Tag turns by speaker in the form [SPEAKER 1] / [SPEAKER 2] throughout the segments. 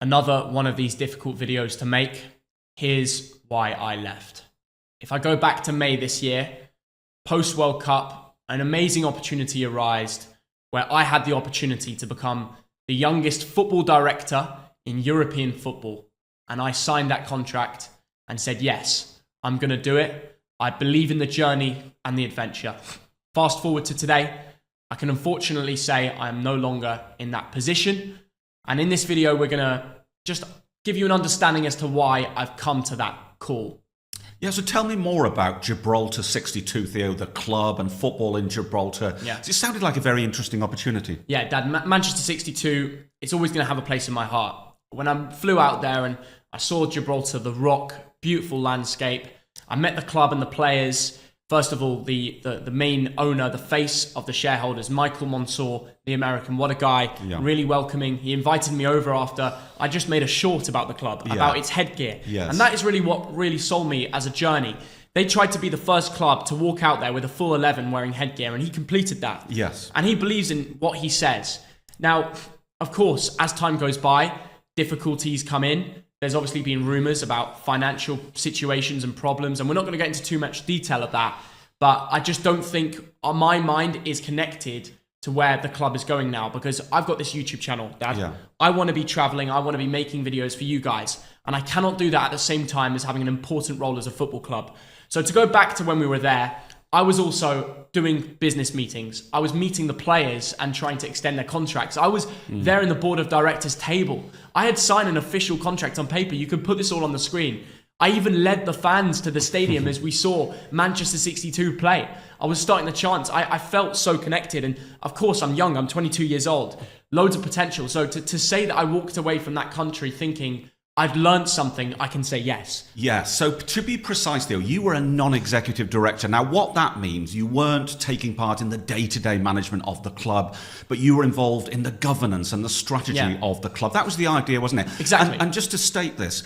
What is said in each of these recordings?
[SPEAKER 1] Another one of these difficult videos to make. Here's why I left. If I go back to May this year, post World Cup, an amazing opportunity arose where I had the opportunity to become the youngest football director in European football. And I signed that contract and said, yes, I'm going to do it. I believe in the journey and the adventure. Fast forward to today, I can unfortunately say I am no longer in that position. And in this video, we're going to just give you an understanding as to why I've come to that call.
[SPEAKER 2] Yeah, so tell me more about Gibraltar 62, Theo, the club and football in Gibraltar.
[SPEAKER 1] Yeah.
[SPEAKER 2] It sounded like a very interesting opportunity.
[SPEAKER 1] Yeah, Dad, Manchester 62, it's always going to have a place in my heart. When I flew out there and I saw Gibraltar, the rock, beautiful landscape, I met the club and the players. First of all, the main owner, the face of the shareholders, Michael Mansour, the American. What a guy, really welcoming. He invited me over after I just made a short about the club, about its headgear.
[SPEAKER 2] Yes.
[SPEAKER 1] And that is really what really sold me as a journey. They tried to be the first club to walk out there with a full 11 wearing headgear, and he completed that.
[SPEAKER 2] Yes.
[SPEAKER 1] And he believes in what he says. Now, of course, as time goes by, difficulties come in. There's obviously been rumours about financial situations and problems, and we're not going to get into too much detail of that. But I just don't think my mind is connected to where the club is going now, because I've got this YouTube channel, Dad.
[SPEAKER 2] Yeah.
[SPEAKER 1] I want to be travelling. I want to be making videos for you guys. And I cannot do that at the same time as having an important role as a football club. So to go back to when we were there, I was also doing business meetings. I was meeting the players and trying to extend their contracts. I was there in the board of directors table. I had signed an official contract on paper. You could put this all on the screen. I even led the fans to the stadium as we saw Manchester 62 play. I was starting the chants. I felt so connected. And of course, I'm young. I'm 22 years old. Loads of potential. So to say that I walked away from that country thinking I've learned something, I can say yes.
[SPEAKER 2] Yes. So to be precise, Theo, you were a non-executive director. Now, what that means, you weren't taking part in the day-to-day management of the club, but you were involved in the governance and the strategy of the club. That was the idea, wasn't it?
[SPEAKER 1] Exactly.
[SPEAKER 2] And just to state this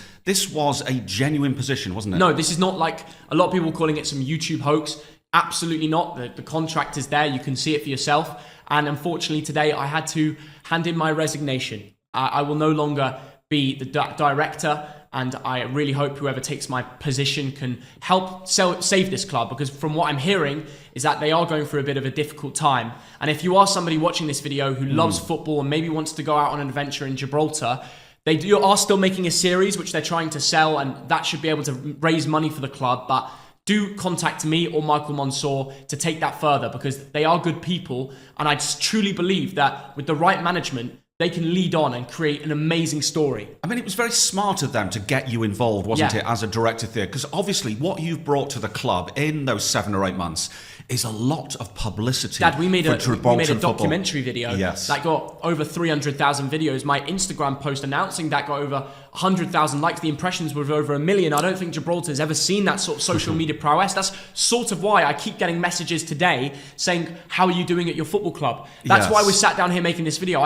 [SPEAKER 2] was a genuine position, wasn't it?
[SPEAKER 1] No, this is not like a lot of people calling it some YouTube hoax. Absolutely not. The contract is there. You can see it for yourself. And unfortunately, today I had to hand in my resignation. I will no longer be the director, and I really hope whoever takes my position can help save this club, because from what I'm hearing is that they are going through a bit of a difficult time. And if you are somebody watching this video who loves football and maybe wants to go out on an adventure in Gibraltar, they are still making a series which they're trying to sell, and that should be able to raise money for the club. But do contact me or Michael Mansour to take that further, because they are good people, and I just truly believe that with the right management, they can lead on and create an amazing story.
[SPEAKER 2] I mean, it was very smart of them to get you involved, wasn't it, as a director there? Because obviously what you've brought to the club in those 7 or 8 months is a lot of publicity.
[SPEAKER 1] Dad, we made a
[SPEAKER 2] football.
[SPEAKER 1] documentary video that got over 300,000 videos. My Instagram post announcing that got over 100,000 likes. The impressions were over 1 million. I don't think Gibraltar's ever seen that sort of social media prowess. That's sort of why I keep getting messages today saying, how are you doing at your football club? That's why we sat down here making this video.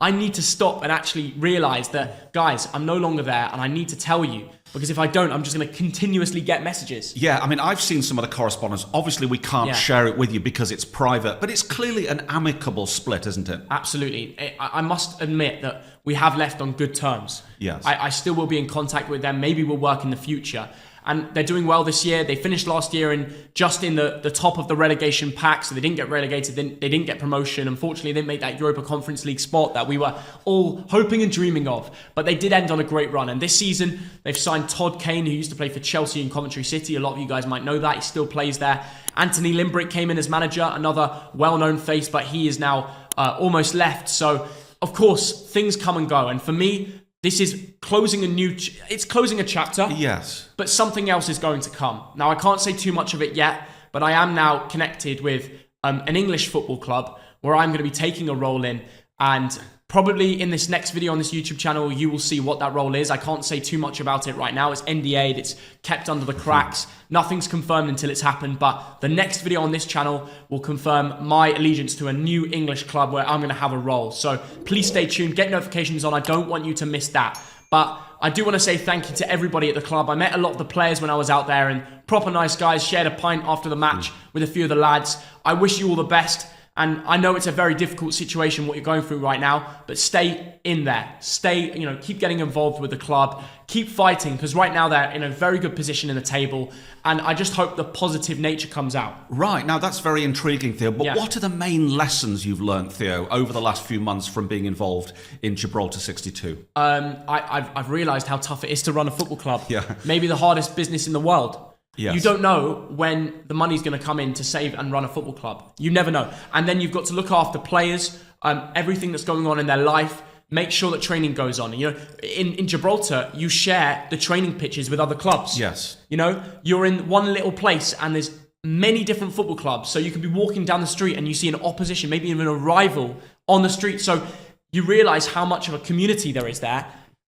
[SPEAKER 1] I need to stop and actually realize that, guys, I'm no longer there, and I need to tell you, because if I don't, I'm just going to continuously get messages.
[SPEAKER 2] Yeah, I mean, I've seen some of the correspondence. Obviously, we can't share it with you because it's private, but it's clearly an amicable split, isn't it?
[SPEAKER 1] Absolutely. I must admit that we have left on good terms.
[SPEAKER 2] Yes.
[SPEAKER 1] I still will be in contact with them. Maybe we'll work in the future. And they're doing well this year. They finished last year just in the top of the relegation pack, so they didn't get relegated, they didn't get promotion. Unfortunately, they didn't make that Europa Conference League spot that we were all hoping and dreaming of. But they did end on a great run. And this season, they've signed Thogden, who used to play for Chelsea and Coventry City. A lot of you guys might know that. He still plays there. Anthony Limbrick came in as manager, another well-known face, but he is now almost left. So, of course, things come and go. And for me, this is closing it's closing a chapter.
[SPEAKER 2] Yes.
[SPEAKER 1] But something else is going to come. Now, I can't say too much of it yet, but I am now connected with an English football club where I'm going to be taking a role in. And probably in this next video on this YouTube channel, you will see what that role is. I can't say too much about it right now. It's NDA'd, it's kept under the cracks. Nothing's confirmed until it's happened. But the next video on this channel will confirm my allegiance to a new English club where I'm going to have a role. So please stay tuned, get notifications on. I don't want you to miss that. But I do want to say thank you to everybody at the club. I met a lot of the players when I was out there, and proper nice guys, shared a pint after the match with a few of the lads. I wish you all the best. And I know it's a very difficult situation, what you're going through right now, but stay in there. Stay, keep getting involved with the club. Keep fighting, because right now they're in a very good position in the table. And I just hope the positive nature comes out.
[SPEAKER 2] Right, now that's very intriguing, Theo. But what are the main lessons you've learned, Theo, over the last few months from being involved in Gibraltar 62?
[SPEAKER 1] I've realised how tough it is to run a football club.
[SPEAKER 2] Yeah.
[SPEAKER 1] Maybe the hardest business in the world.
[SPEAKER 2] Yes.
[SPEAKER 1] You don't know when the money's going to come in to save and run a football club. You never know. And then you've got to look after players, everything that's going on in their life, make sure that training goes on. In Gibraltar, you share the training pitches with other clubs.
[SPEAKER 2] Yes.
[SPEAKER 1] You're in one little place and there's many different football clubs. So you could be walking down the street and you see an opposition, maybe even a rival on the street. So you realize how much of a community there is there.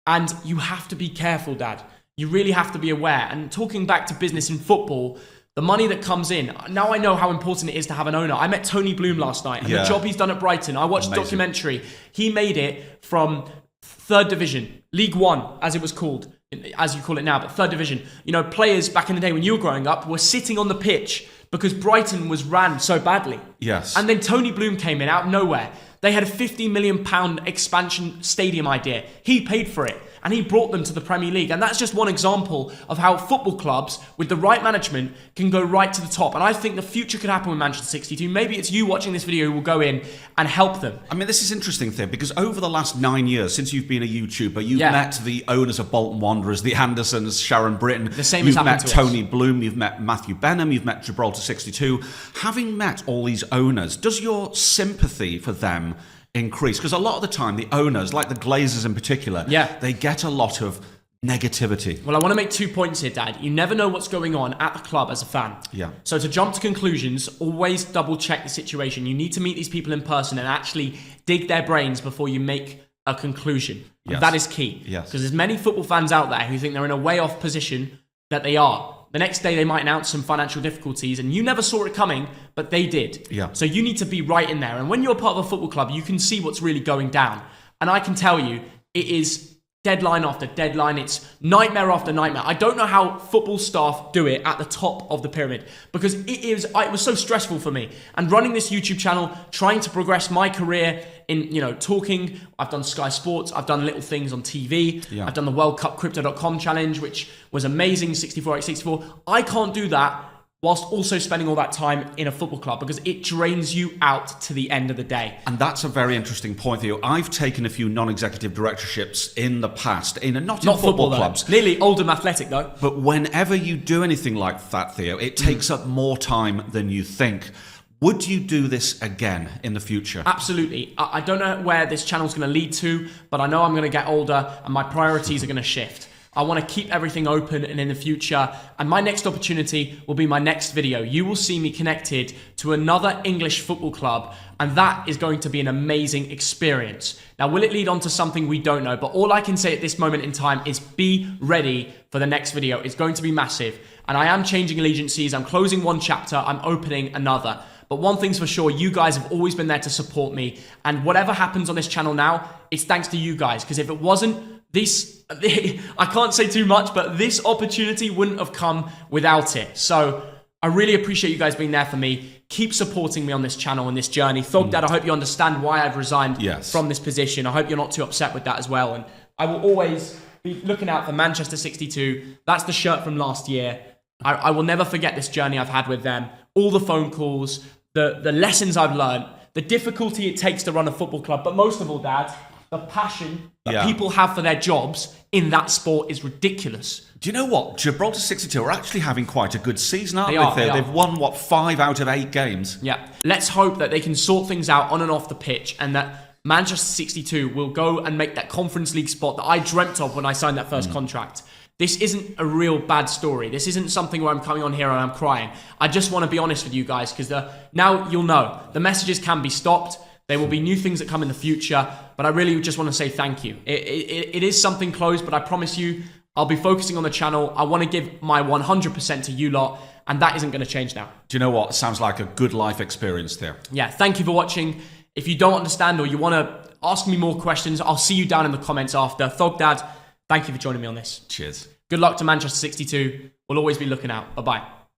[SPEAKER 1] And you have to be careful, Dad. You really have to be aware. And talking back to business in football, the money that comes in, now I know how important it is to have an owner. I met Tony Bloom last night, and the job he's done at Brighton, I watched a documentary. He made it from third division, League One, as it was called, as you call it now, but third division. Players back in the day when you were growing up were sitting on the pitch because Brighton was ran so badly.
[SPEAKER 2] Yes.
[SPEAKER 1] And then Tony Bloom came in out of nowhere. They had a £50 million expansion stadium idea. He paid for it. And he brought them to the Premier League. And that's just one example of how football clubs, with the right management, can go right to the top. And I think the future could happen with Manchester 62. Maybe it's you watching this video who will go in and help them.
[SPEAKER 2] I mean, this is interesting, Theo, because over the last 9 years, since you've been a YouTuber, you've met the owners of Bolton Wanderers, the Andersons, Sharon Britton.
[SPEAKER 1] The same
[SPEAKER 2] you've
[SPEAKER 1] has happened
[SPEAKER 2] met
[SPEAKER 1] to
[SPEAKER 2] Tony
[SPEAKER 1] us.
[SPEAKER 2] Bloom, you've met Matthew Benham, you've met Gibraltar 62. Having met all these owners, does your sympathy for them increase? Because a lot of the time, the owners, like the Glazers in particular, they get a lot of negativity.
[SPEAKER 1] Well, I want to make 2 points here, Dad. You never know what's going on at the club as a fan.
[SPEAKER 2] Yeah.
[SPEAKER 1] So to jump to conclusions, always double check the situation. You need to meet these people in person and actually dig their brains before you make a conclusion.
[SPEAKER 2] Yes.
[SPEAKER 1] That is key.
[SPEAKER 2] Yes.
[SPEAKER 1] Because there's many football fans out there who think they're in a way off position that they are. The next day they might announce some financial difficulties and you never saw it coming, but they did.
[SPEAKER 2] Yeah.
[SPEAKER 1] So you need to be right in there. And when you're part of a football club, you can see what's really going down. And I can tell you, it is deadline after deadline. It's nightmare after nightmare. I don't know how football staff do it at the top of the pyramid, because it was so stressful for me. And running this YouTube channel, trying to progress my career in, talking. I've done Sky Sports. I've done little things on TV.
[SPEAKER 2] Yeah.
[SPEAKER 1] I've done the World Cup Crypto.com challenge, which was amazing, 64x64. I can't do that whilst also spending all that time in a football club, because it drains you out to the end of the day.
[SPEAKER 2] And that's a very interesting point, Theo. I've taken a few non-executive directorships in the past, not in football clubs.
[SPEAKER 1] Nearly Oldham Athletic, though.
[SPEAKER 2] But whenever you do anything like that, Theo, it takes up more time than you think. Would you do this again in the future?
[SPEAKER 1] Absolutely. I don't know where this channel's going to lead to, but I know I'm going to get older and my priorities are going to shift. I want to keep everything open and in the future. And my next opportunity will be my next video. You will see me connected to another English football club, and that is going to be an amazing experience. Now, will it lead on to something we don't know? But all I can say at this moment in time is be ready for the next video. It's going to be massive. And I am changing allegiances. I'm closing one chapter. I'm opening another. But one thing's for sure, you guys have always been there to support me. And whatever happens on this channel now, it's thanks to you guys. Because if it wasn't, I can't say too much, but this opportunity wouldn't have come without it. So I really appreciate you guys being there for me. Keep supporting me on this channel and this journey. Thogden, I hope you understand why I've resigned from this position. I hope you're not too upset with that as well. And I will always be looking out for Manchester 62. That's the shirt from last year. I will never forget this journey I've had with them. All the phone calls, the lessons I've learned, the difficulty it takes to run a football club. But most of all, Dad, the passion that people have for their jobs in that sport is ridiculous.
[SPEAKER 2] Do you know what? Gibraltar 62 are actually having quite a good season, aren't
[SPEAKER 1] They are.
[SPEAKER 2] They've won, 5 out of 8 games?
[SPEAKER 1] Yeah. Let's hope that they can sort things out on and off the pitch, and that Manchester 62 will go and make that Conference League spot that I dreamt of when I signed that first contract. This isn't a real bad story. This isn't something where I'm coming on here and I'm crying. I just want to be honest with you guys, because now you'll know. The messages can be stopped. There will be new things that come in the future, but I really just want to say thank you. It is something closed, but I promise you, I'll be focusing on the channel. I want to give my 100% to you lot, and that isn't going to change now.
[SPEAKER 2] Do you know what? Sounds like a good life experience there.
[SPEAKER 1] Yeah, thank you for watching. If you don't understand or you want to ask me more questions, I'll see you down in the comments after. Thogdad, thank you for joining me on this.
[SPEAKER 2] Cheers.
[SPEAKER 1] Good luck to Manchester 62. We'll always be looking out. Bye-bye.